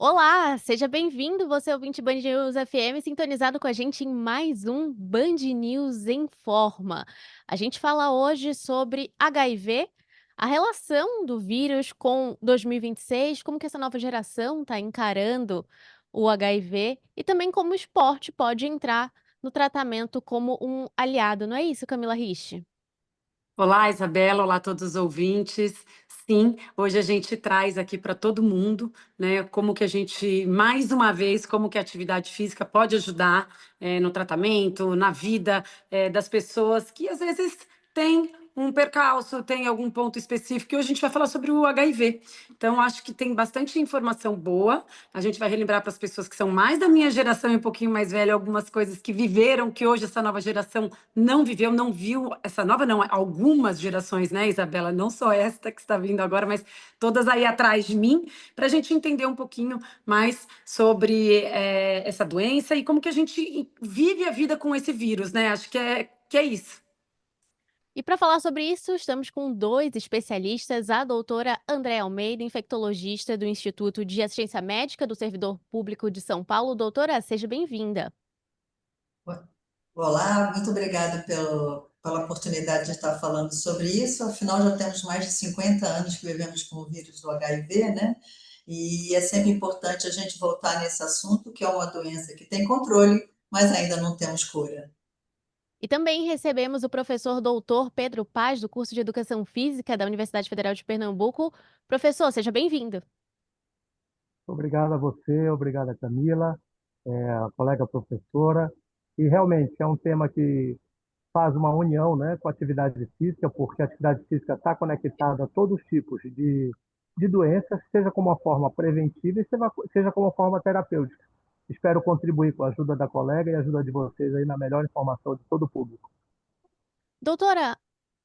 Olá, seja bem-vindo, você ouvinte Band News FM, sintonizado com a gente em mais um Band News em Forma. A gente fala hoje sobre HIV, a relação do vírus com 2026, como que essa nova geração está encarando o HIV e também como o esporte pode entrar no tratamento como um aliado, não é isso, Camila Riche? Olá, Isabela, olá a todos os ouvintes. Sim, hoje a gente traz aqui para todo mundo, né, como que a gente, mais uma vez, como que a atividade física pode ajudar no tratamento, na vida das pessoas que às vezes têm um percalço, tem algum ponto específico, e hoje a gente vai falar sobre o HIV. Então, acho que tem bastante informação boa. A gente vai relembrar para as pessoas que são mais da minha geração e um pouquinho mais velha, algumas coisas que viveram, que hoje essa nova geração não viveu, não viu, essa nova não, algumas gerações, né, Isabela? Não só esta que está vindo agora, mas todas aí atrás de mim, para a gente entender um pouquinho mais sobre essa doença e como que a gente vive a vida com esse vírus, né? Acho que é isso. E para falar sobre isso, estamos com dois especialistas, a doutora Andréa Almeida, infectologista do Instituto de Assistência Médica do Servidor Público de São Paulo. Doutora, seja bem-vinda. Olá, muito obrigada pela oportunidade de estar falando sobre isso. Afinal, já temos mais de 50 anos que vivemos com o vírus do HIV, né? E é sempre importante a gente voltar nesse assunto, que é uma doença que tem controle, mas ainda não temos cura. E também recebemos o professor doutor Pedro Paz, do curso de Educação Física da Universidade Federal de Pernambuco. Professor, seja bem-vindo. Obrigado a você, obrigado a Camila, a colega professora. E realmente é um tema que faz uma união, né, com a atividade física, porque a atividade física está conectada a todos os tipos de doenças, seja como uma forma preventiva e seja como uma forma terapêutica. Espero contribuir com a ajuda da colega e a ajuda de vocês aí na melhor informação de todo o público. Doutora,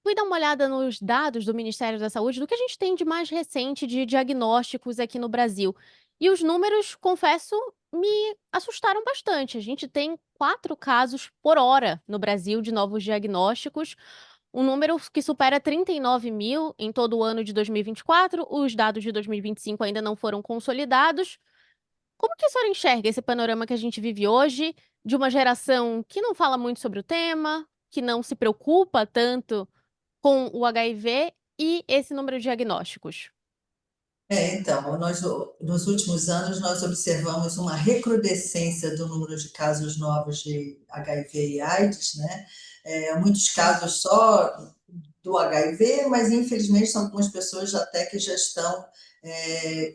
fui dar uma olhada nos dados do Ministério da Saúde, do que a gente tem de mais recente de diagnósticos aqui no Brasil. E os números, confesso, me assustaram bastante. A gente tem 4 casos por hora no Brasil de novos diagnósticos, um número que supera 39 mil em todo o ano de 2024. Os dados de 2025 ainda não foram consolidados. Como que a senhora enxerga esse panorama que a gente vive hoje, de uma geração que não fala muito sobre o tema, que não se preocupa tanto com o HIV e esse número de diagnósticos? Então, nos últimos anos, nós observamos uma recrudescência do número de casos novos de HIV e AIDS, né? Muitos casos só do HIV, mas infelizmente são algumas pessoas até que já estão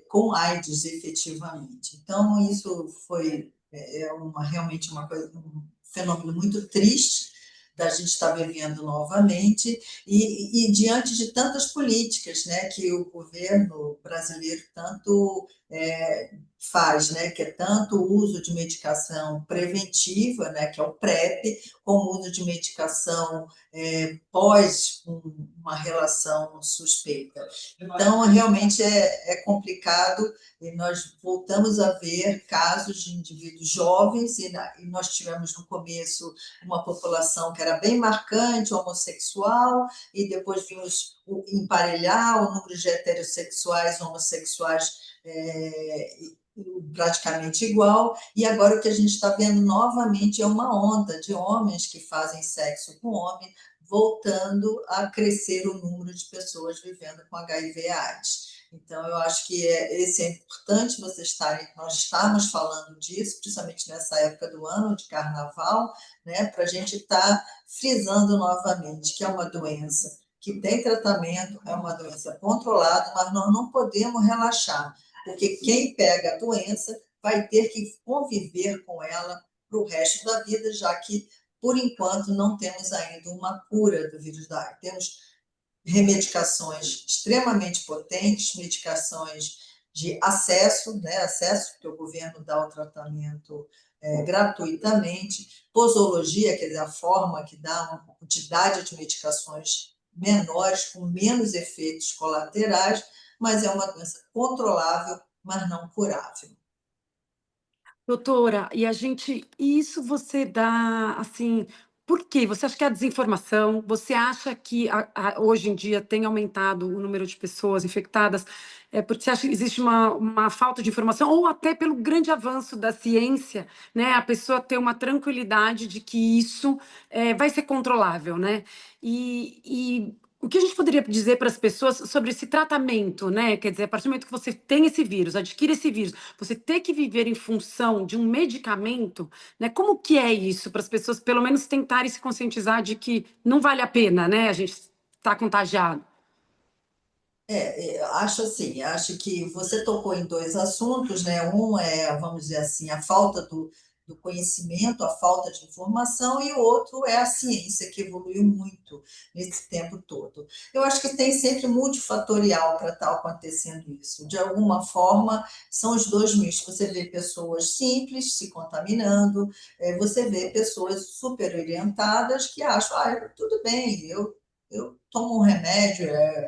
com AIDS efetivamente. Então, isso foi realmente uma coisa, um fenômeno muito triste da gente estar vivendo novamente, e diante de tantas políticas, né, que o governo brasileiro tanto faz, né, que é tanto o uso de medicação preventiva, né, que é o PrEP, como o uso de medicação pós uma relação suspeita. Então, realmente é complicado, e nós voltamos a ver casos de indivíduos jovens, e nós tivemos no começo uma população que era bem marcante, homossexual, e depois vimos emparelhar o número de heterossexuais e homossexuais praticamente igual, e agora o que a gente está vendo novamente é uma onda de homens que fazem sexo com homem, voltando a crescer o número de pessoas vivendo com HIV/AIDS. Então, eu acho que esse é importante nós estarmos falando disso, principalmente nessa época do ano de carnaval, né, para a gente estar frisando novamente que é uma doença que tem tratamento, é uma doença controlada, mas nós não podemos relaxar, porque quem pega a doença vai ter que conviver com ela para o resto da vida, já que, por enquanto, não temos ainda uma cura do vírus da AIDS. Temos remedicações extremamente potentes, medicações de acesso, né, acesso que o governo dá ao tratamento gratuitamente, posologia, quer dizer, a forma que dá uma quantidade de medicações menores, com menos efeitos colaterais, mas é uma doença controlável, mas não curável. Doutora, e isso você dá, assim, Por quê? Você acha que é a desinformação? Você acha que hoje em dia tem aumentado o número de pessoas infectadas? Porque você acha que existe uma falta de informação, ou até pelo grande avanço da ciência, né? A pessoa ter uma tranquilidade de que isso vai ser controlável, né? E o que a gente poderia dizer para as pessoas sobre esse tratamento, né? Quer dizer, a partir do momento que você tem esse vírus, adquire esse vírus, você ter que viver em função de um medicamento, né? Como que é isso para as pessoas, pelo menos, tentarem se conscientizar de que não vale a pena, né? A gente está contagiado. Acho assim, acho que você tocou em dois assuntos, né? Um é, vamos dizer assim, a falta do conhecimento, a falta de informação, e o outro é a ciência, que evoluiu muito nesse tempo todo. Eu acho que tem sempre multifatorial para estar acontecendo isso. De alguma forma, são os dois mistos. Você vê pessoas simples se contaminando, você vê pessoas super orientadas que acham, tudo bem, eu tomo um remédio,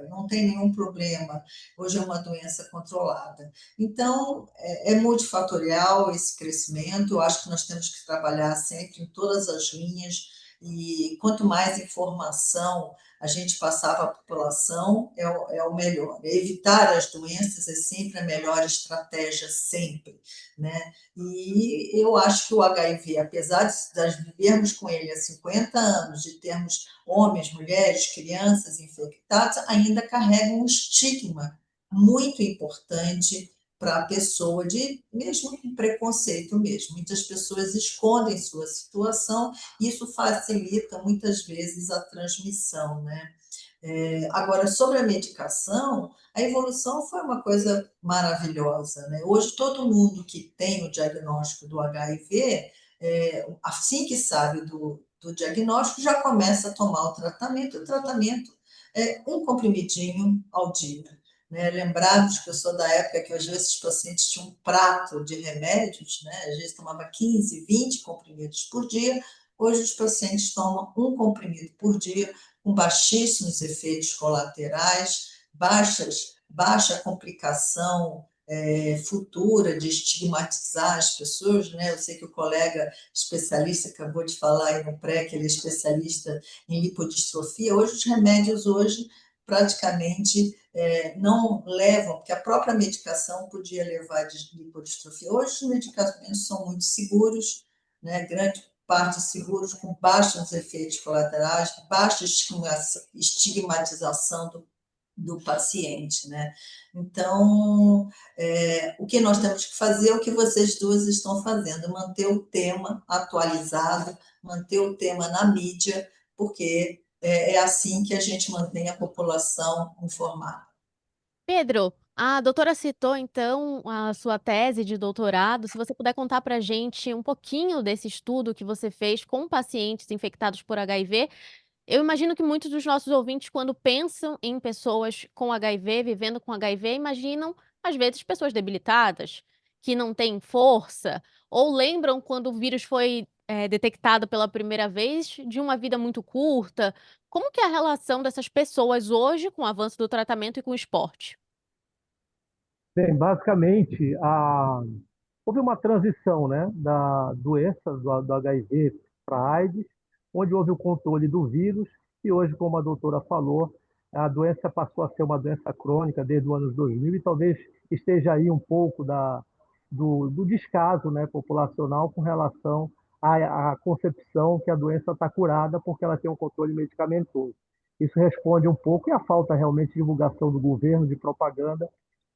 não tem nenhum problema. Hoje é uma doença controlada. Então, é multifatorial esse crescimento. Eu acho que nós temos que trabalhar sempre em todas as linhas. E quanto mais informação a gente passar para a população, é o melhor. Evitar as doenças é sempre a melhor estratégia, sempre, né? E eu acho que o HIV, apesar de vivermos com ele há 50 anos, de termos homens, mulheres, crianças infectadas, ainda carregam um estigma muito importante para a pessoa, de mesmo com preconceito mesmo. Muitas pessoas escondem sua situação e isso facilita muitas vezes a transmissão, né? Agora, sobre a medicação, a evolução foi uma coisa maravilhosa, né? Hoje, todo mundo que tem o diagnóstico do HIV, assim que sabe do diagnóstico, já começa a tomar o tratamento é um comprimidinho ao dia. Né? Lembrarmos que eu sou da época que às vezes os pacientes tinham um prato de remédios, né? Às vezes tomava 15, 20 comprimidos por dia, hoje os pacientes tomam um comprimido por dia, com baixíssimos efeitos colaterais, baixa complicação futura de estigmatizar as pessoas, né? Eu sei que o colega especialista acabou de falar aí no pré que ele é especialista em lipodistrofia. Hoje os remédios praticamente não levam, porque a própria medicação podia levar de lipodistrofia. Hoje os medicamentos são muito seguros, né? Grande parte seguros, com baixos efeitos colaterais, baixa estigmatização do paciente, né? Então, o que nós temos que fazer é o que vocês duas estão fazendo, manter o tema atualizado, manter o tema na mídia, porque é assim que a gente mantém a população informada. Pedro, a doutora citou então a sua tese de doutorado. Se você puder contar para a gente um pouquinho desse estudo que você fez com pacientes infectados por HIV. Eu imagino que muitos dos nossos ouvintes, quando pensam em pessoas com HIV, vivendo com HIV, imaginam, às vezes, pessoas debilitadas, que não têm força, ou lembram quando o vírus foi, detectado pela primeira vez, de uma vida muito curta. Como que é a relação dessas pessoas hoje com o avanço do tratamento e com o esporte? Bem, basicamente, houve uma transição, né, da doença do HIV para a AIDS, onde houve o controle do vírus, e hoje, como a doutora falou, a doença passou a ser uma doença crônica desde os anos 2000, e talvez esteja aí um pouco do descaso, né, populacional com relação à concepção que a doença está curada porque ela tem um controle medicamentoso. Isso responde um pouco à falta realmente de divulgação do governo, de propaganda,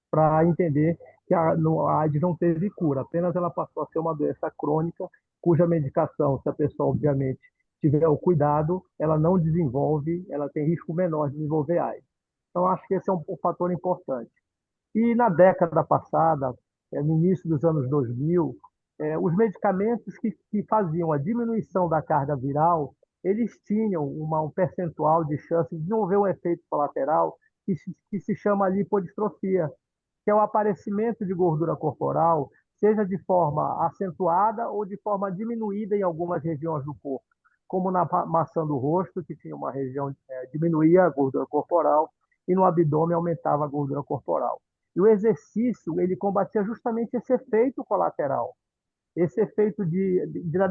para entender que a AIDS não teve cura, apenas ela passou a ser uma doença crônica, cuja medicação, se a pessoa, obviamente, tiver o cuidado, ela não desenvolve, ela tem risco menor de desenvolver AIDS. Então, acho que esse é um fator importante. E na década passada, no início dos anos 2000, os medicamentos que faziam a diminuição da carga viral, eles tinham um percentual de chance de desenvolver um efeito colateral que se chama lipodistrofia, que é o aparecimento de gordura corporal, seja de forma acentuada ou de forma diminuída em algumas regiões do corpo, como na maçã do rosto, que tinha uma região diminuía a gordura corporal, e no abdômen aumentava a gordura corporal. E o exercício, ele combatia justamente esse efeito colateral, esse efeito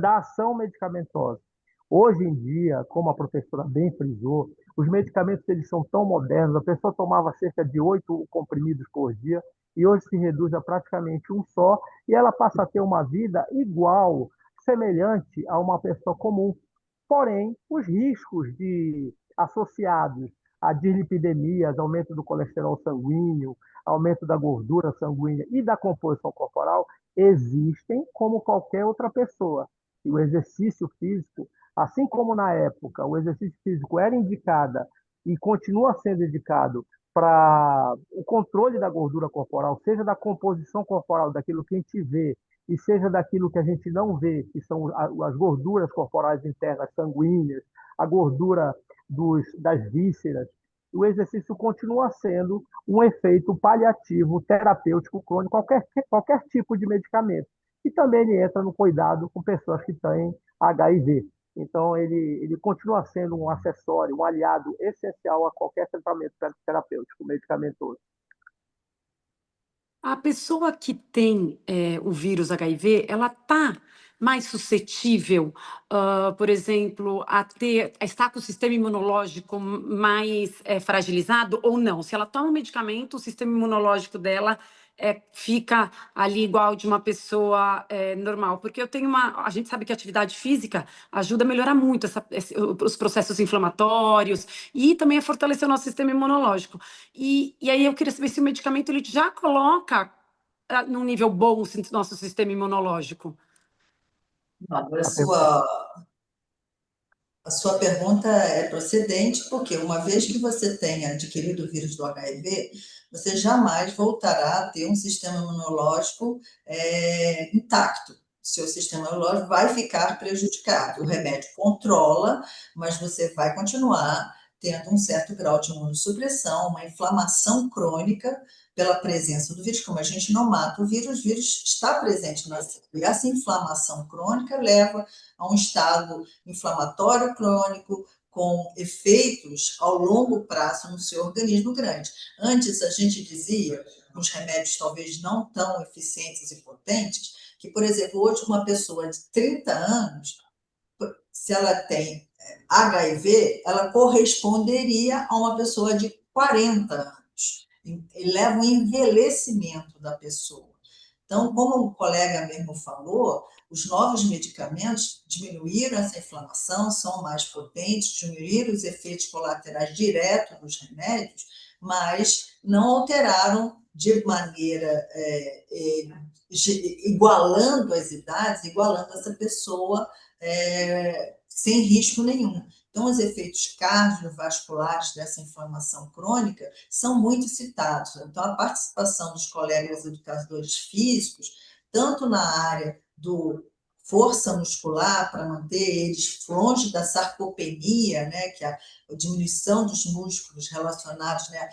da ação medicamentosa. Hoje em dia, como a professora bem frisou, os medicamentos eles são tão modernos, a pessoa tomava cerca de 8 comprimidos por dia, e hoje se reduz a praticamente um só, e ela passa a ter uma vida igual, semelhante a uma pessoa comum. Porém, os riscos associados a dislipidemias, aumento do colesterol sanguíneo, aumento da gordura sanguínea e da composição corporal existem como qualquer outra pessoa. E o exercício físico, assim como na época o exercício físico era indicado e continua sendo indicado para o controle da gordura corporal, seja da composição corporal, daquilo que a gente vê, e seja daquilo que a gente não vê, que são as gorduras corporais internas sanguíneas, a gordura das vísceras, o exercício continua sendo um efeito paliativo, terapêutico, crônico, qualquer tipo de medicamento. E também ele entra no cuidado com pessoas que têm HIV. Então, ele continua sendo um acessório, um aliado essencial a qualquer tratamento terapêutico, medicamentoso. A pessoa que tem o vírus HIV, ela está mais suscetível, por exemplo, a estar com o sistema imunológico mais fragilizado ou não? Se ela toma um medicamento, o sistema imunológico dela fica ali igual de uma pessoa normal. Porque a gente sabe que a atividade física ajuda a melhorar muito os processos inflamatórios e também a fortalecer o nosso sistema imunológico. E aí eu queria saber se o medicamento ele já coloca num nível bom o nosso sistema imunológico. Agora, a sua pergunta é procedente, porque uma vez que você tenha adquirido o vírus do HIV, você jamais voltará a ter um sistema imunológico intacto. Seu sistema imunológico vai ficar prejudicado. O remédio controla, mas você vai continuar tendo um certo grau de imunossupressão, uma inflamação crônica pela presença do vírus. Como a gente não mata o vírus está presente na célula. E essa inflamação crônica leva a um estado inflamatório crônico, com efeitos ao longo prazo no seu organismo grande. Antes, a gente dizia, com os remédios talvez não tão eficientes e potentes, que, por exemplo, hoje uma pessoa de 30 anos, se ela tem HIV, ela corresponderia a uma pessoa de 40 anos. E leva um envelhecimento da pessoa. Então, como o colega mesmo falou, os novos medicamentos diminuíram essa inflamação, são mais potentes, diminuíram os efeitos colaterais diretos dos remédios, mas não alteraram de maneira igualando as idades, igualando essa pessoa sem risco nenhum. Então, os efeitos cardiovasculares dessa inflamação crônica são muito citados. Então, a participação dos colegas educadores físicos, tanto na área do força muscular, para manter eles longe da sarcopenia, né, que é a diminuição dos músculos relacionados, né,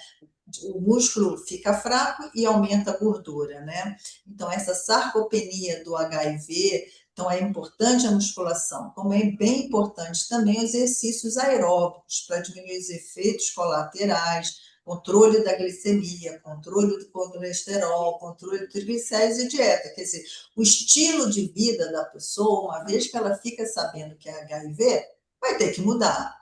o músculo fica fraco e aumenta a gordura, né? Então, essa sarcopenia do HIV, então é importante a musculação, como é bem importante também os exercícios aeróbicos para diminuir os efeitos colaterais, controle da glicemia, controle do colesterol, controle do triglicéridos e dieta. Quer dizer, o estilo de vida da pessoa, uma vez que ela fica sabendo que é HIV, vai ter que mudar.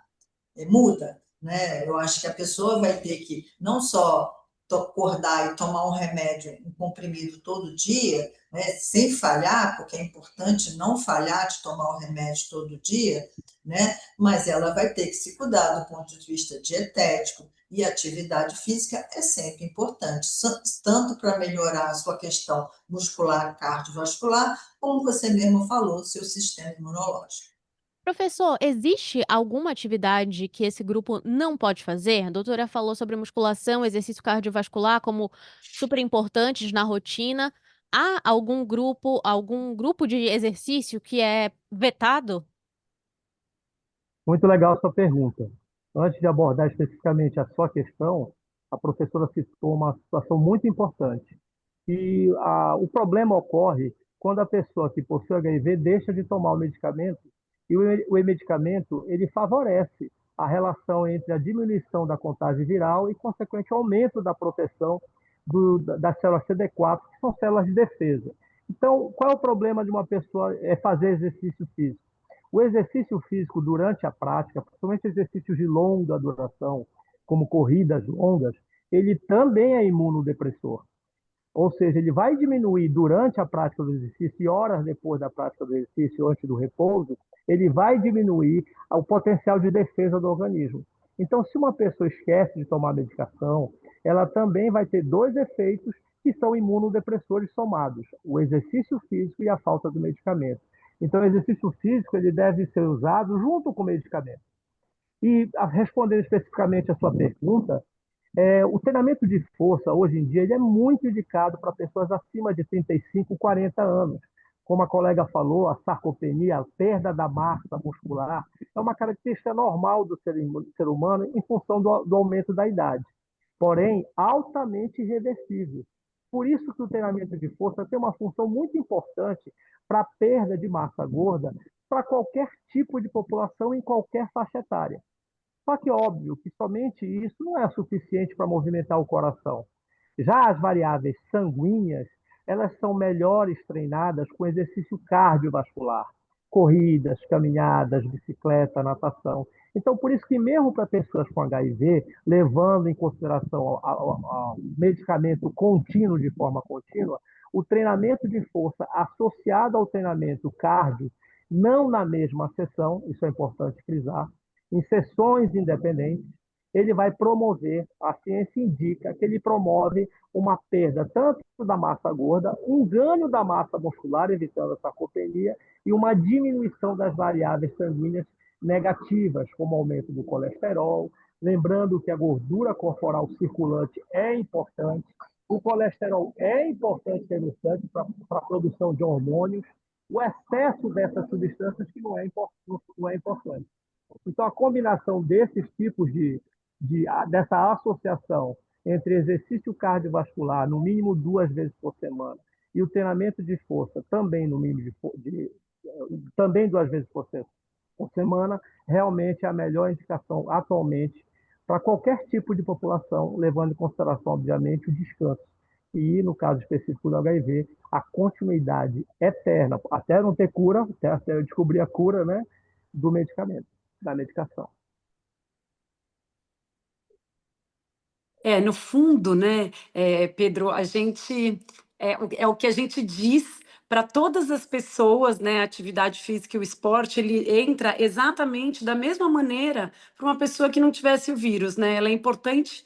Muda, né? Eu acho que a pessoa vai ter que não só acordar e tomar um remédio, um comprimido todo dia, né, sem falhar, porque é importante não falhar de tomar o remédio todo dia, né, mas ela vai ter que se cuidar do ponto de vista dietético, e atividade física é sempre importante, tanto para melhorar a sua questão muscular, cardiovascular, como você mesmo falou, seu sistema imunológico. Professor, existe alguma atividade que esse grupo não pode fazer? A doutora falou sobre musculação, exercício cardiovascular como super importantes na rotina. Há algum grupo de exercício que é vetado? Muito legal a sua pergunta. Antes de abordar especificamente a sua questão, a professora citou uma situação muito importante. O problema ocorre quando a pessoa que possui HIV deixa de tomar o medicamento, e o medicamento ele favorece a relação entre a diminuição da contagem viral e, consequente, aumento da proteção das células CD4, que são células de defesa. Então, qual é o problema de uma pessoa fazer exercício físico? O exercício físico durante a prática, principalmente exercícios de longa duração, como corridas longas, ele também é imunodepressor. Ou seja, ele vai diminuir durante a prática do exercício e horas depois da prática do exercício, antes do repouso, ele vai diminuir o potencial de defesa do organismo. Então, se uma pessoa esquece de tomar medicação, ela também vai ter dois efeitos que são imunodepressores somados: o exercício físico e a falta do medicamento. Então, o exercício físico ele deve ser usado junto com o medicamento. E respondendo especificamente a sua pergunta, o treinamento de força, hoje em dia, ele é muito indicado para pessoas acima de 35, 40 anos. Como a colega falou, a sarcopenia, a perda da massa muscular, é uma característica normal do ser humano em função do aumento da idade, porém altamente irreversível. Por isso que o treinamento de força tem uma função muito importante para a perda de massa gorda para qualquer tipo de população em qualquer faixa etária. Só que óbvio que somente isso não é suficiente para movimentar o coração. Já as variáveis sanguíneas, elas são melhores treinadas com exercício cardiovascular, corridas, caminhadas, bicicleta, natação. Então, por isso que mesmo para pessoas com HIV, levando em consideração o medicamento contínuo de forma contínua, o treinamento de força associado ao treinamento cardio, não na mesma sessão, isso é importante frisar, em sessões independentes, ele vai promover, a ciência indica que ele promove uma perda tanto da massa gorda, um ganho da massa muscular, evitando a sarcopenia, e uma diminuição das variáveis sanguíneas negativas, como aumento do colesterol. Lembrando que a gordura corporal circulante é importante, o colesterol é importante ter no sangue para a produção de hormônios, o excesso dessas substâncias que não é importante. Então, a combinação desses tipos dessa associação entre exercício cardiovascular, no mínimo 2 vezes por semana, e o treinamento de força, também no mínimo também 2 vezes por semana, realmente é a melhor indicação atualmente para qualquer tipo de população, levando em consideração, obviamente, o descanso. E, no caso específico do HIV, a continuidade eterna, até não ter cura, até descobrir a cura, né, do medicamento, da medicação. No fundo, né, Pedro, a gente é o que a gente diz para todas as pessoas, né? A atividade física e o esporte, ele entra exatamente da mesma maneira para uma pessoa que não tivesse o vírus, né? Ela é importante,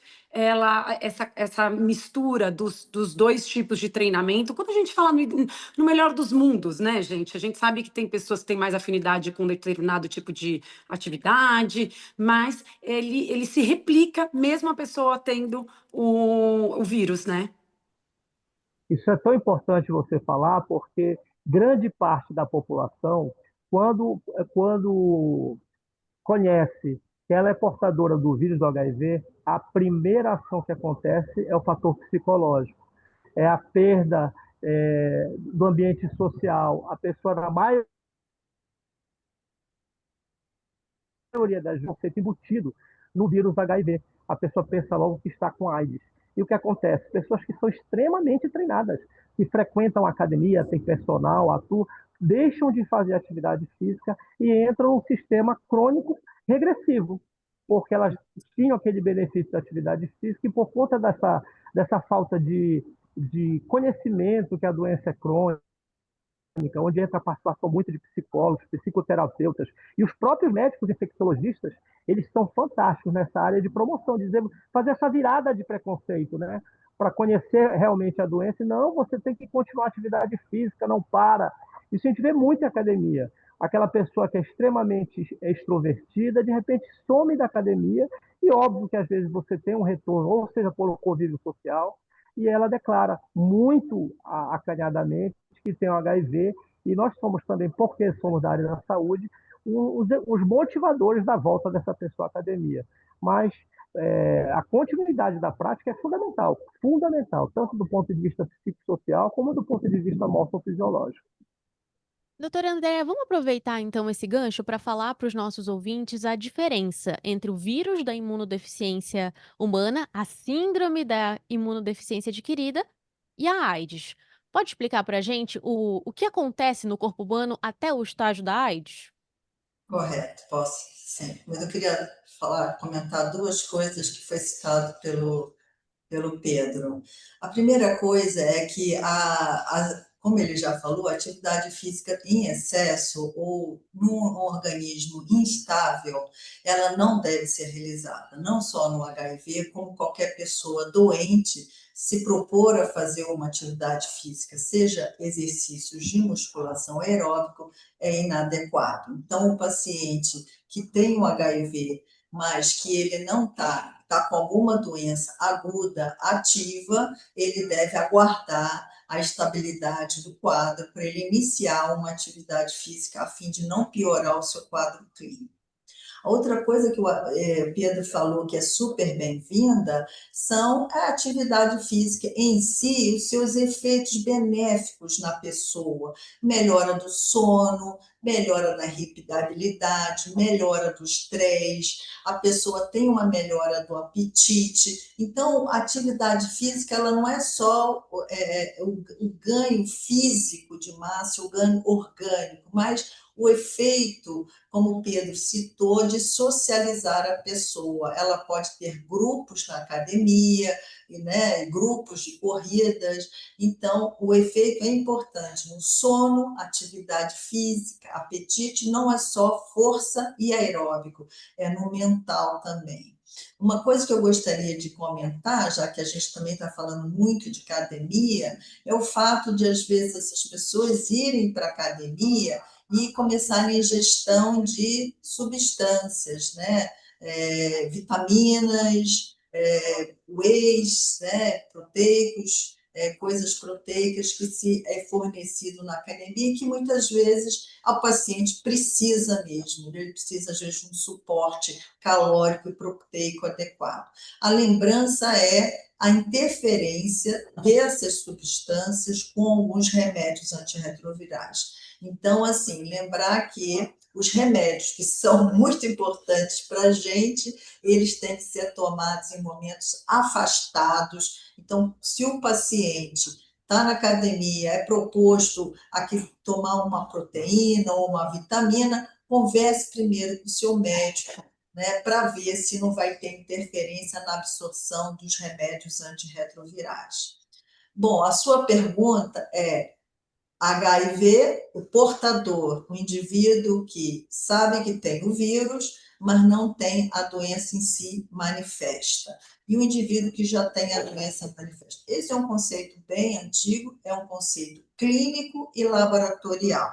essa mistura dos dois tipos de treinamento. Quando a gente fala no melhor dos mundos, né, gente? A gente sabe que tem pessoas que têm mais afinidade com determinado tipo de atividade, mas ele se replica mesmo a pessoa tendo o vírus, né? Isso é tão importante você falar, porque grande parte da população, quando conhece que ela é portadora do vírus do HIV, a primeira ação que acontece é o fator psicológico. É a perda do ambiente social. A pessoa, na maioria das vezes, ser embutido no vírus HIV. A pessoa pensa logo que está com AIDS. E o que acontece? Pessoas que são extremamente treinadas, que frequentam a academia, têm personal, atuam, deixam de fazer atividade física e entram num sistema crônico regressivo, porque elas tinham aquele benefício da atividade física e por conta dessa falta de conhecimento que a doença é crônica, onde entra a participação muito de psicólogos, psicoterapeutas e os próprios médicos infectologistas, eles são fantásticos nessa área de promoção, de dizer, fazer essa virada de preconceito, né? Para conhecer realmente a doença. E não, você tem que continuar a atividade física, não para. Isso a gente vê muito em academia. Aquela pessoa que é extremamente extrovertida, de repente some da academia, e óbvio que às vezes você tem um retorno, ou seja, por convívio social, e ela declara muito acanhadamente que tem o HIV, e nós somos também, porque somos da área da saúde, os motivadores da volta dessa pessoa à academia. Mas a continuidade da prática é fundamental, tanto do ponto de vista psicossocial como do ponto de vista morfofisiológico. Doutora Andréa, vamos aproveitar então esse gancho para falar para os nossos ouvintes a diferença entre o vírus da imunodeficiência humana, a síndrome da imunodeficiência adquirida e a AIDS. Pode explicar para a gente o que acontece no corpo humano até o estágio da AIDS? Correto, posso sim. Mas eu queria comentar duas coisas que foi citado pelo Pedro. A primeira coisa é que, como ele já falou, a atividade física em excesso ou num organismo instável, ela não deve ser realizada, não só no HIV, como qualquer pessoa doente se propor a fazer uma atividade física, seja exercícios de musculação aeróbico, é inadequado. Então, o paciente que tem o HIV, mas que ele não está com alguma doença aguda ativa, ele deve aguardar a estabilidade do quadro para ele iniciar uma atividade física a fim de não piorar o seu quadro clínico. Outra coisa que o Pedro falou que é super bem-vinda são a atividade física em si, os seus efeitos benéficos na pessoa, melhora do sono, melhora da irritabilidade, melhora do estresse, a pessoa tem uma melhora do apetite. Então, a atividade física ela não é só o ganho físico de massa, o ganho orgânico, mas o efeito, como o Pedro citou, de socializar a pessoa. Ela pode ter grupos na academia, né, grupos de corridas. Então, o efeito é importante no sono, atividade física, apetite, não é só força e aeróbico, é no mental também. Uma coisa que eu gostaria de comentar, já que a gente também está falando muito de academia, é o fato de, às vezes, essas pessoas irem para a academia e começar a ingestão de substâncias, né? Vitaminas, whey's, né? Proteicos, coisas proteicas que se é fornecido na academia e que muitas vezes o paciente precisa mesmo, ele precisa às vezes de um suporte calórico e proteico adequado. A lembrança é a interferência dessas substâncias com alguns remédios antirretrovirais. Então, assim, lembrar que os remédios que são muito importantes para a gente, eles têm que ser tomados em momentos afastados. Então, se o paciente está na academia, é proposto a que tomar uma proteína ou uma vitamina, converse primeiro com o seu médico, né, para ver se não vai ter interferência na absorção dos remédios antirretrovirais. Bom, a sua pergunta é HIV, o portador, o indivíduo que sabe que tem o vírus, mas não tem a doença em si manifesta. E o indivíduo que já tem a doença manifesta. Esse é um conceito bem antigo, é um conceito clínico e laboratorial.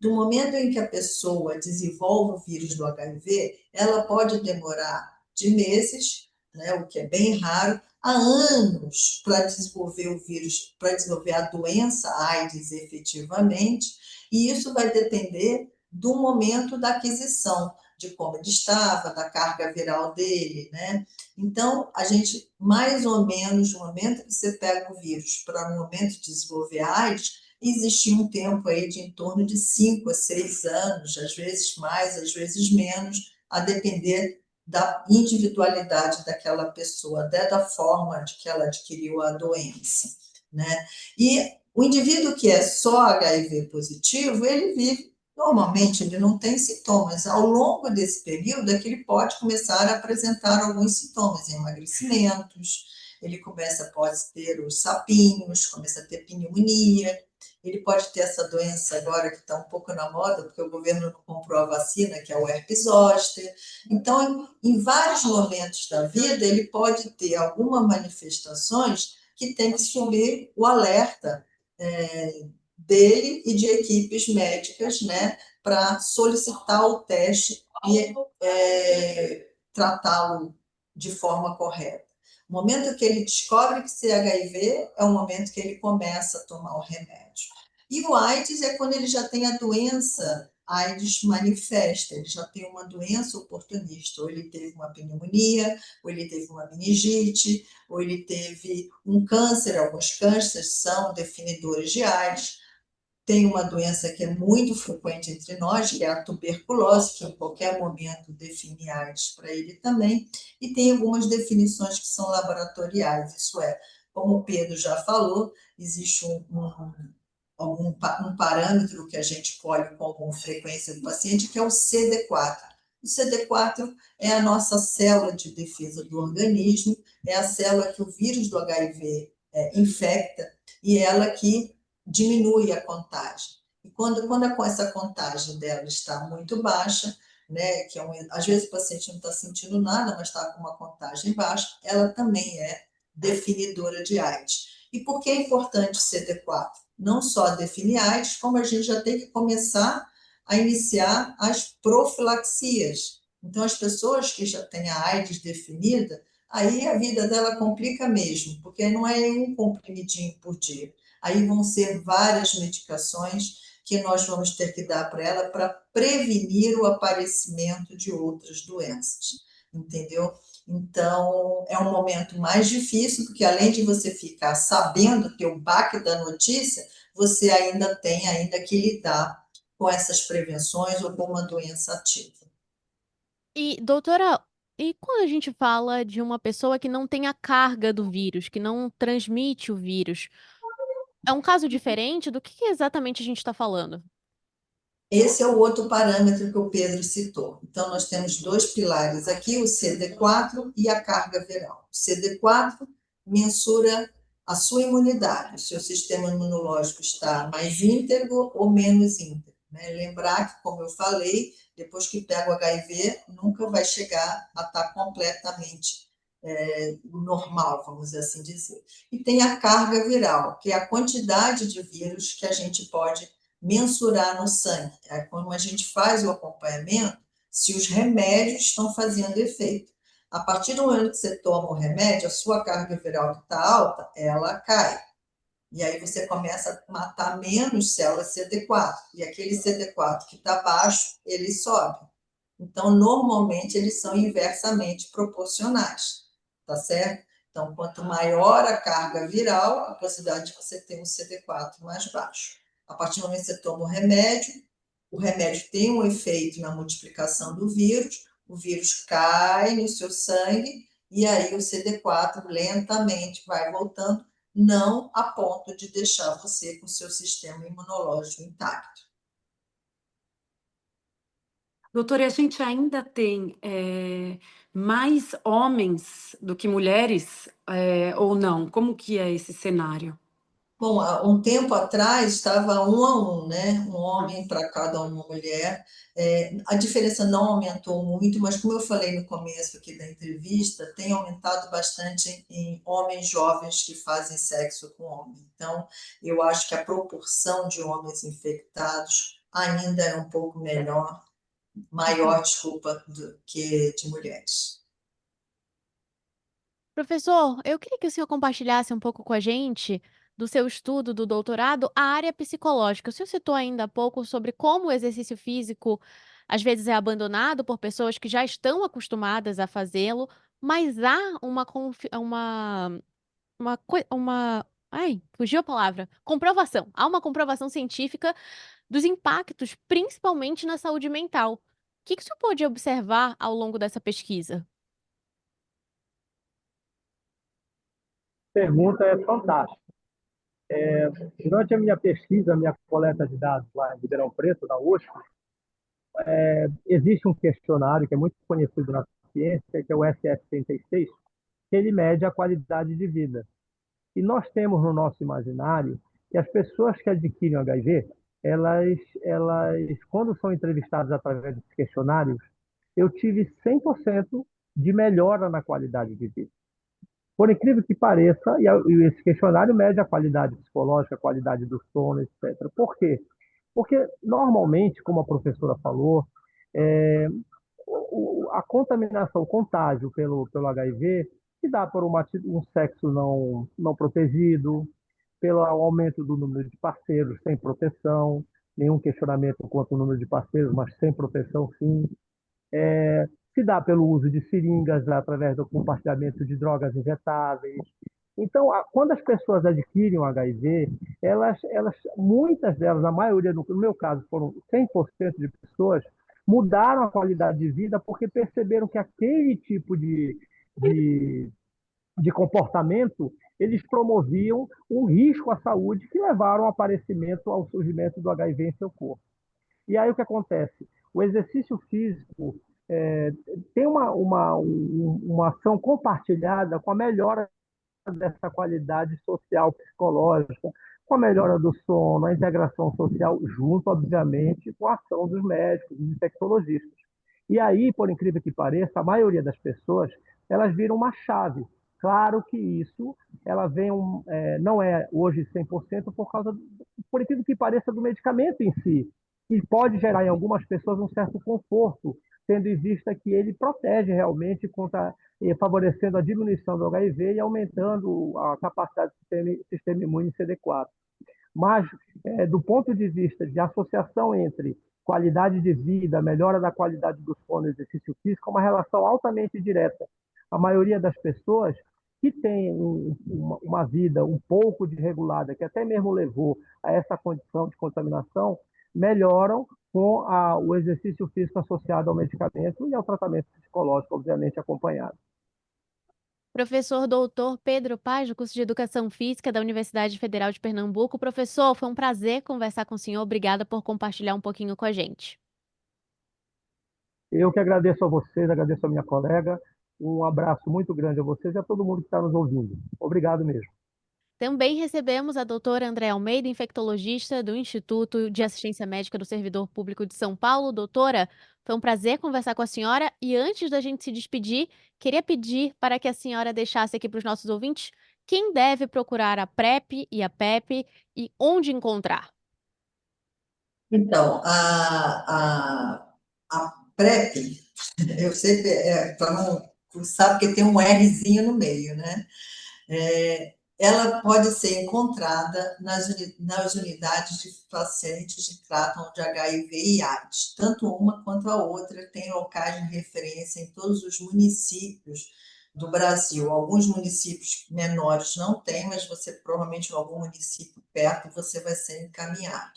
Do momento em que a pessoa desenvolve o vírus do HIV, ela pode demorar de meses, né, o que é bem raro, a anos para desenvolver o vírus, para desenvolver a doença AIDS efetivamente, e isso vai depender do momento da aquisição, de como ele estava, da carga viral dele, né? Então, a gente, mais ou menos, no momento que você pega o vírus para o momento de desenvolver a AIDS, existia um tempo aí de em torno de 5 a 6 anos, às vezes mais, às vezes menos, a depender da individualidade daquela pessoa, até da forma de que ela adquiriu a doença, né? E o indivíduo que é só HIV positivo, ele vive, normalmente ele não tem sintomas. Ao longo desse período é que ele pode começar a apresentar alguns sintomas, emagrecimentos, ele pode ter os sapinhos, começa a ter pneumonia, ele pode ter essa doença agora que está um pouco na moda, porque o governo não comprou a vacina, que é o herpes zoster. Então, em vários momentos da vida, ele pode ter algumas manifestações que tem que subir o alerta dele e de equipes médicas, né, para solicitar o teste e tratá-lo de forma correta. O momento que ele descobre que é HIV é o momento que ele começa a tomar o remédio. E o AIDS é quando ele já tem a doença AIDS manifesta, ele já tem uma doença oportunista, ou ele teve uma pneumonia, ou ele teve uma meningite, ou ele teve um câncer, alguns cânceres são definidores de AIDS. Tem uma doença que é muito frequente entre nós, que é a tuberculose, que em qualquer momento define AIDS para ele também, e tem algumas definições que são laboratoriais, isso é, como o Pedro já falou, existe um parâmetro que a gente colhe com alguma frequência do paciente, que é o CD4. O CD4 é a nossa célula de defesa do organismo, é a célula que o vírus do HIV infecta e ela que diminui a contagem. E quando essa contagem dela está muito baixa, né, que às vezes o paciente não está sentindo nada, mas está com uma contagem baixa, ela também é definidora de AIDS. E por que é importante o CD4? Não só definir AIDS, como a gente já tem que começar a iniciar as profilaxias. Então, as pessoas que já têm a AIDS definida, aí a vida dela complica mesmo, porque não é um comprimidinho por dia. Aí vão ser várias medicações que nós vamos ter que dar para ela para prevenir o aparecimento de outras doenças, entendeu? Então, é um momento mais difícil, porque além de você ficar sabendo ter o baque da notícia, você ainda tem que lidar com essas prevenções ou com uma doença ativa. E, doutora, e quando a gente fala de uma pessoa que não tem a carga do vírus, que não transmite o vírus, é um caso diferente? Do que exatamente a gente está falando? Esse é o outro parâmetro que o Pedro citou. Então, nós temos dois pilares aqui, o CD4 e a carga viral. O CD4 mensura a sua imunidade, o seu sistema imunológico está mais íntegro ou menos íntegro. Né? Lembrar que, como eu falei, depois que pega o HIV, nunca vai chegar a estar completamente normal, vamos assim dizer. E tem a carga viral, que é a quantidade de vírus que a gente pode mensurar no sangue. É quando a gente faz o acompanhamento, se os remédios estão fazendo efeito. A partir do momento que você toma o remédio, a sua carga viral que está alta, ela cai. E aí você começa a matar menos células CD4. E aquele CD4 que está baixo, ele sobe. Então, normalmente, eles são inversamente proporcionais, tá certo? Então, quanto maior a carga viral, a possibilidade de você ter um CD4 mais baixo. A partir do momento que você toma o remédio tem um efeito na multiplicação do vírus, o vírus cai no seu sangue, e aí o CD4 lentamente vai voltando, não a ponto de deixar você com o seu sistema imunológico intacto. Doutora, e a gente ainda tem mais homens do que mulheres, ou não? Como que é esse cenário? Bom, há um tempo atrás estava 1 a 1, né? Um homem para cada uma mulher. A diferença não aumentou muito, mas como eu falei no começo aqui da entrevista, tem aumentado bastante em homens jovens que fazem sexo com homem. Então, eu acho que a proporção de homens infectados ainda é um pouco maior, desculpa, do que de mulheres. Professor, eu queria que o senhor compartilhasse um pouco com a gente do seu estudo do doutorado, a área psicológica. O senhor citou ainda há pouco sobre como o exercício físico às vezes é abandonado por pessoas que já estão acostumadas a fazê-lo, mas há ai, fugiu a palavra. Comprovação. Há uma comprovação científica dos impactos, principalmente na saúde mental. O que o senhor pôde observar ao longo dessa pesquisa? Pergunta é fantástica. Durante a minha pesquisa, a minha coleta de dados lá em Ribeirão Preto, na USP, existe um questionário que é muito conhecido na ciência, que é o SF36, que ele mede a qualidade de vida. E nós temos no nosso imaginário que as pessoas que adquirem HIV, quando são entrevistadas através desses questionários, eu tive 100% de melhora na qualidade de vida. Por incrível que pareça, e esse questionário mede a qualidade psicológica, a qualidade do sono, etc. Por quê? Porque, normalmente, como a professora falou, é, a contaminação, o contágio pelo HIV se dá por um sexo não protegido, pelo aumento do número de parceiros sem proteção, nenhum questionamento quanto ao número de parceiros, mas sem proteção, sim. Se dá pelo uso de seringas através do compartilhamento de drogas injetáveis. Então, quando as pessoas adquirem o HIV, muitas delas, a maioria, no meu caso, foram 100% de pessoas, mudaram a qualidade de vida porque perceberam que aquele tipo de de comportamento, eles promoviam um risco à saúde que levaram ao aparecimento, ao surgimento do HIV em seu corpo. E aí o que acontece? O exercício físico tem uma ação compartilhada com a melhora dessa qualidade social, psicológica, com a melhora do sono, a integração social, junto, obviamente, com a ação dos médicos, dos infectologistas. E aí, por incrível que pareça, a maioria das pessoas, elas viram uma chave. Claro que isso, ela vem não é hoje 100% por incrível que pareça, do medicamento em si, que pode gerar em algumas pessoas um certo conforto, tendo em vista que ele protege realmente contra, favorecendo a diminuição do HIV e aumentando a capacidade do sistema imune CD4. Mas, do ponto de vista de associação entre qualidade de vida, melhora da qualidade do sono e exercício físico, é uma relação altamente direta. A maioria das pessoas que tem uma vida um pouco desregulada, que até mesmo levou a essa condição de contaminação, melhoram com o exercício físico associado ao medicamento e ao tratamento psicológico, obviamente, acompanhado. Professor doutor Pedro Paz, do curso de Educação Física da Universidade Federal de Pernambuco. Professor, foi um prazer conversar com o senhor. Obrigada por compartilhar um pouquinho com a gente. Eu que agradeço a vocês, agradeço a minha colega. Um abraço muito grande a vocês e a todo mundo que está nos ouvindo. Obrigado mesmo. Também recebemos a doutora Andréa Almeida, infectologista do Instituto de Assistência Médica do Servidor Público de São Paulo. Doutora, foi um prazer conversar com a senhora e antes da gente se despedir, queria pedir para que a senhora deixasse aqui para os nossos ouvintes quem deve procurar a PrEP e a PEP e onde encontrar. Então, a PrEP, eu sempre, para não, sabe que tem um Rzinho no meio, né? Ela pode ser encontrada nas unidades de pacientes que tratam de HIV e AIDS. Tanto uma quanto a outra tem locais de referência em todos os municípios do Brasil. Alguns municípios menores não têm, mas você provavelmente em algum município perto você vai ser encaminhado.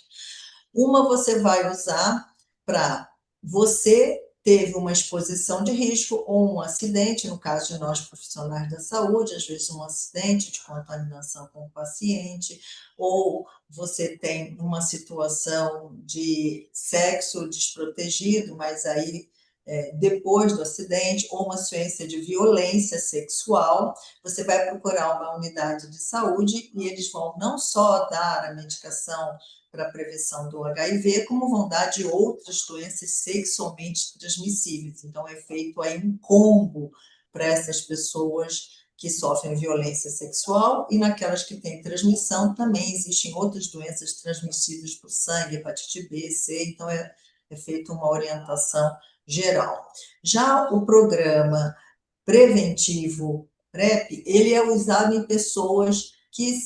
Uma você vai usar para você teve uma exposição de risco ou um acidente, no caso de nós profissionais da saúde, às vezes um acidente de contaminação com o paciente, ou você tem uma situação de sexo desprotegido, mas aí depois do acidente, ou uma ciência de violência sexual, você vai procurar uma unidade de saúde e eles vão não só dar a medicação para a prevenção do HIV, como vão dar de outras doenças sexualmente transmissíveis. Então, é feito aí um combo para essas pessoas que sofrem violência sexual e naquelas que têm transmissão também existem outras doenças transmissíveis por sangue, hepatite B, C, então é feita uma orientação geral. Já o programa preventivo PrEP, ele é usado em pessoas que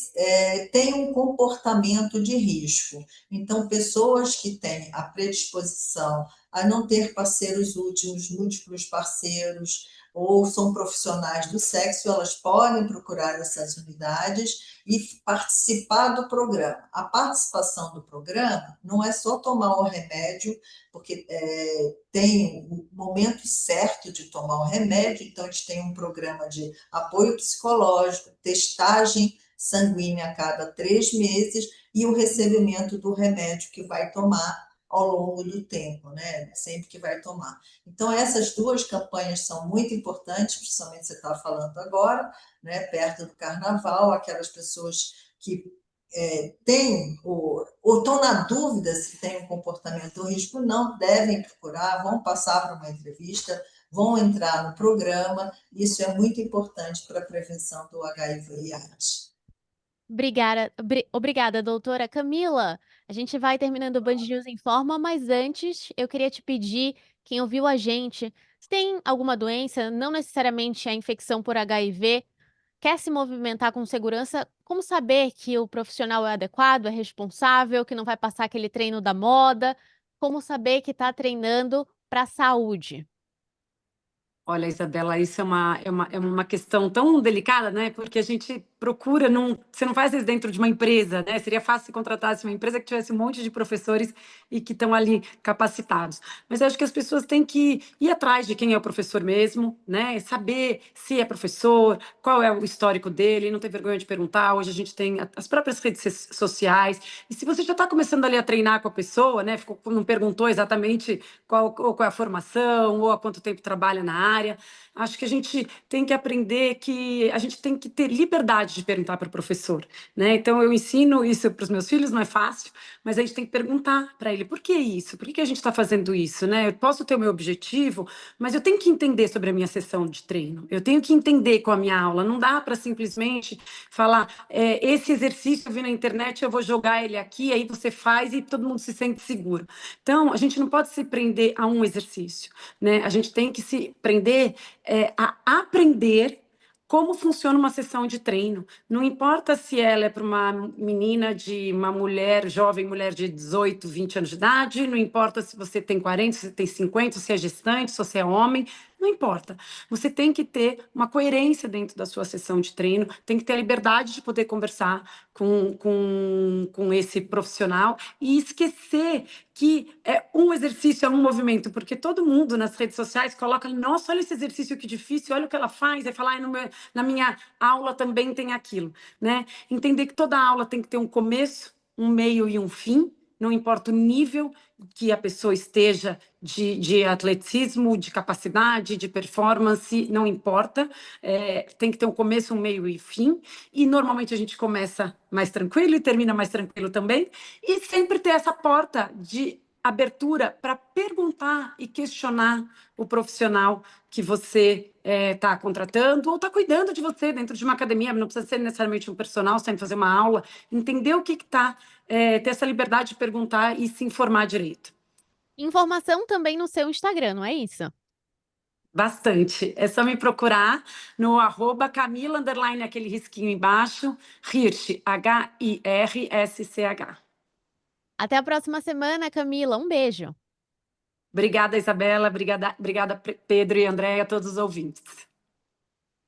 têm um comportamento de risco. Então, pessoas que têm a predisposição a não ter parceiros úteis, múltiplos parceiros, ou são profissionais do sexo, elas podem procurar essas unidades e participar do programa. A participação do programa não é só tomar o remédio, porque tem o momento certo de tomar o remédio, então a gente tem um programa de apoio psicológico, testagem sanguínea a cada 3 meses e o recebimento do remédio que vai tomar ao longo do tempo, né? Sempre que vai tomar. Então, essas duas campanhas são muito importantes, principalmente você está falando agora, né? Perto do carnaval, aquelas pessoas que têm ou estão na dúvida se tem um comportamento de risco, não devem procurar, vão passar por uma entrevista, vão entrar no programa, isso é muito importante para a prevenção do HIV e AIDS. Obrigada, doutora Camila. A gente vai terminando o Band News em Forma, mas antes eu queria te pedir, quem ouviu a gente, se tem alguma doença, não necessariamente a infecção por HIV, quer se movimentar com segurança, como saber que o profissional é adequado, é responsável, que não vai passar aquele treino da moda, como saber que está treinando para a saúde? Olha, Isabela, isso é uma questão tão delicada, né? Porque a gente procura, você não faz isso dentro de uma empresa, né? Seria fácil se contratasse uma empresa que tivesse um monte de professores e que estão ali capacitados. Mas eu acho que as pessoas têm que ir atrás de quem é o professor mesmo, né? Saber se é professor, qual é o histórico dele, não ter vergonha de perguntar. Hoje a gente tem as próprias redes sociais. E se você já está começando ali a treinar com a pessoa, né? Não perguntou exatamente qual é a formação ou há quanto tempo trabalha na área. Acho que a gente tem que aprender que a gente tem que ter liberdade de perguntar para o professor, né? Então eu ensino isso para os meus filhos, não é fácil, mas a gente tem que perguntar para ele por que isso, por que a gente está fazendo isso, né? Eu posso ter o meu objetivo, mas eu tenho que entender sobre a minha sessão de treino, eu tenho que entender com a minha aula, não dá para simplesmente falar esse exercício eu vi na internet, eu vou jogar ele aqui, aí você faz e todo mundo se sente seguro. Então a gente não pode se prender a um exercício, né? A gente tem que se prender a aprender como funciona uma sessão de treino. Não importa se ela é para uma menina uma mulher, jovem mulher de 18, 20 anos de idade, não importa se você tem 40, se você tem 50, se é gestante, se você é homem, não importa. Você tem que ter uma coerência dentro da sua sessão de treino, tem que ter a liberdade de poder conversar com esse profissional e esquecer que um exercício é um movimento, porque todo mundo nas redes sociais coloca, nossa, olha esse exercício que difícil, olha o que ela faz, aí fala, na minha aula também tem aquilo, né? Entender que toda aula tem que ter um começo, um meio e um fim, não importa o nível que a pessoa esteja de atleticismo, de capacidade, de performance, não importa, tem que ter um começo, um meio e fim, e normalmente a gente começa mais tranquilo e termina mais tranquilo também, e sempre ter essa porta de abertura para perguntar e questionar o profissional que você está contratando ou está cuidando de você dentro de uma academia, não precisa ser necessariamente um personal, você tem que fazer uma aula, entender o que está, ter essa liberdade de perguntar e se informar direito. Informação também no seu Instagram, não é isso? Bastante. É só me procurar no @Camila, aquele risquinho embaixo, Hirsch, HIRSCH. Até a próxima semana, Camila. Um beijo. Obrigada, Isabela. Obrigada, Pedro e Andréia, a todos os ouvintes.